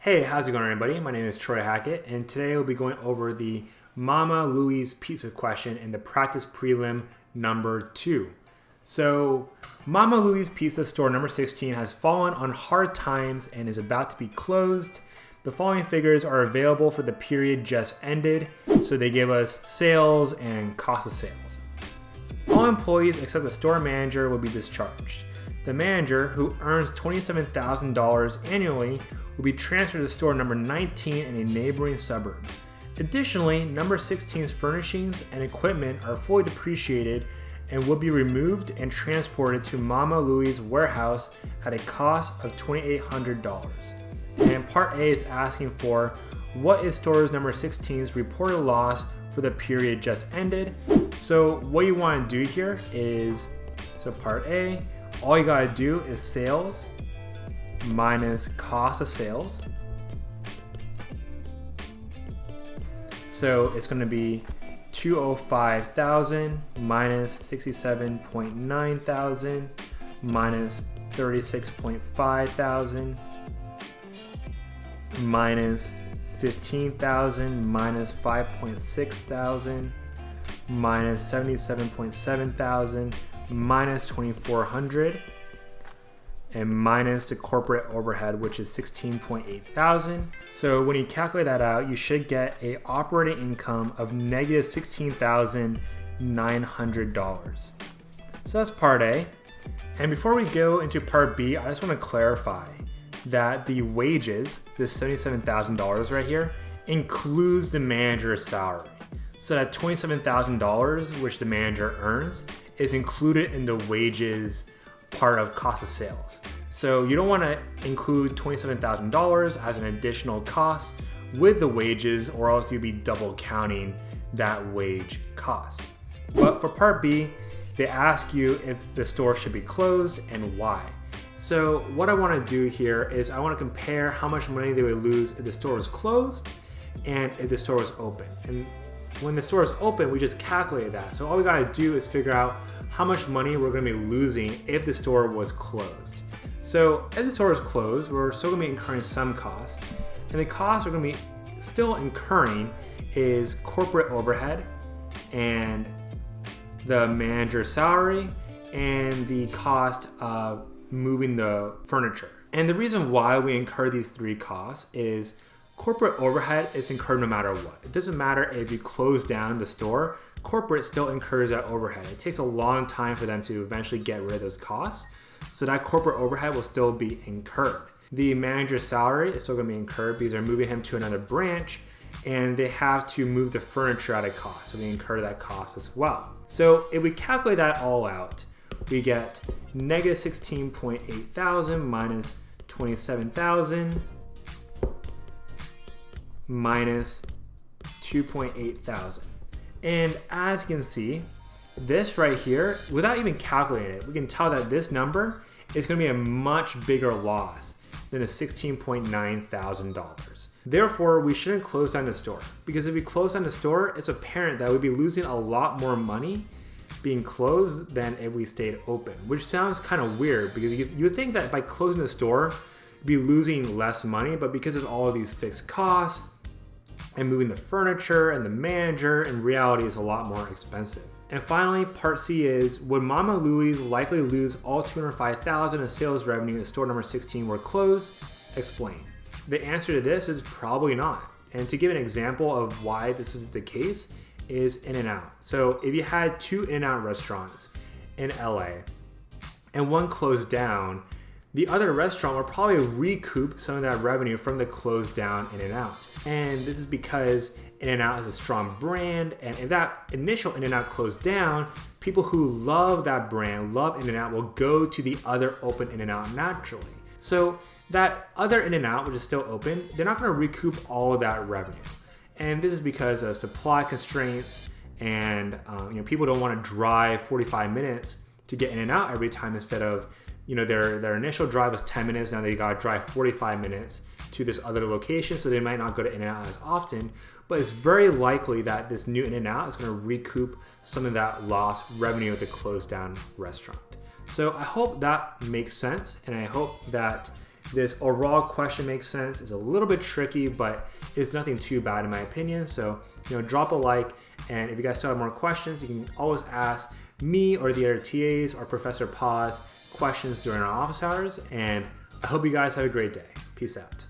Hey, how's it going everybody? My name is Troy Hackett and today we'll be going over the Mama Louie's pizza question in the practice prelim number 2. So, Mama Louie's Pizza store number 16 has fallen on hard times and is about to be closed. The following figures are available for the period just ended, so they give us sales and cost of sales. All employees except the store manager will be discharged. The manager, who earns $27,000 annually, will be transferred to store number 19 in a neighboring suburb. Additionally, number 16's furnishings and equipment are fully depreciated and will be removed and transported to Mama Louie's warehouse at a cost of $2,800. And part A is asking for what is stores number 16's reported loss for the period just ended. So what you want to do here is, so part A, all you gotta do is sales minus cost of sales. So it's gonna be 205,000 minus 67.9 thousand minus 36.5 thousand minus 15,000 minus 5.6 thousand minus 77.7 thousand minus 2,400 and minus the corporate overhead, which is 16.8 thousand. So when you calculate that out, you should get a operating income of negative $16,900. So that's part A. And before we go into part B, I just want to clarify that the wages, this $77,000 right here, includes the manager's salary. So that $27,000, which the manager earns, is included in the wages part of cost of sales. So you don't want to include $27,000 as an additional cost with the wages, or else you'd be double counting that wage cost. But for part B, they ask you if the store should be closed and why. So what I want to do here is I want to compare how much money they would lose if the store was closed and if the store was open. And when the store is open, we just calculate that. So all we gotta do is figure out how much money we're gonna be losing if the store was closed. So if the store is closed, we're still gonna be incurring some costs. And the costs we're gonna be still incurring is corporate overhead and the manager's salary and the cost of moving the furniture. And the reason why we incur these three costs is corporate overhead is incurred no matter what. It doesn't matter if you close down the store, corporate still incurs that overhead. It takes a long time for them to eventually get rid of those costs, so that corporate overhead will still be incurred. The manager's salary is still going to be incurred because they're moving him to another branch and they have to move the furniture at a cost, so they incur that cost as well. So if we calculate that all out, we get negative 16.8 thousand minus 27,000 minus 2.8 thousand. And as you can see, this right here, without even calculating it, we can tell that this number is going to be a much bigger loss than the $16.9 thousand. Therefore, we shouldn't close down the store, because if we close down the store, it's apparent that we'd be losing a lot more money being closed than if we stayed open, which sounds kind of weird, because you would think that by closing the store, you'd be losing less money, but because of all of these fixed costs and moving the furniture and the manager, in reality is a lot more expensive. And finally, part C is, would Mama Louie's likely lose all $205,000 in sales revenue if store number 16 were closed? Explain. The answer to this is probably not. And to give an example of why this is the case is In-N-Out. So if you had two In-N-Out restaurants in LA and one closed down, the other restaurant will probably recoup some of that revenue from the closed down In-N-Out. And this is because In-N-Out is a strong brand, and if that initial In-N-Out closed down, people who love that brand, love In-N-Out, will go to the other open In-N-Out naturally. So that other In-N-Out, which is still open, they're not going to recoup all of that revenue. And this is because of supply constraints, and people don't want to drive 45 minutes to get In-N-Out every time, instead of their initial drive was 10 minutes, now they got to drive 45 minutes to this other location, so they might not go to In-N-Out as often. But it's very likely that this new In-N-Out is going to recoup some of that lost revenue of the closed down restaurant. So I hope that makes sense, and I hope that this overall question makes sense. It's a little bit tricky, but it's nothing too bad in my opinion. So, drop a like, and if you guys still have more questions, you can always ask me or the other TAs or Professor Paz questions during our office hours. And I hope you guys have a great day. Peace out.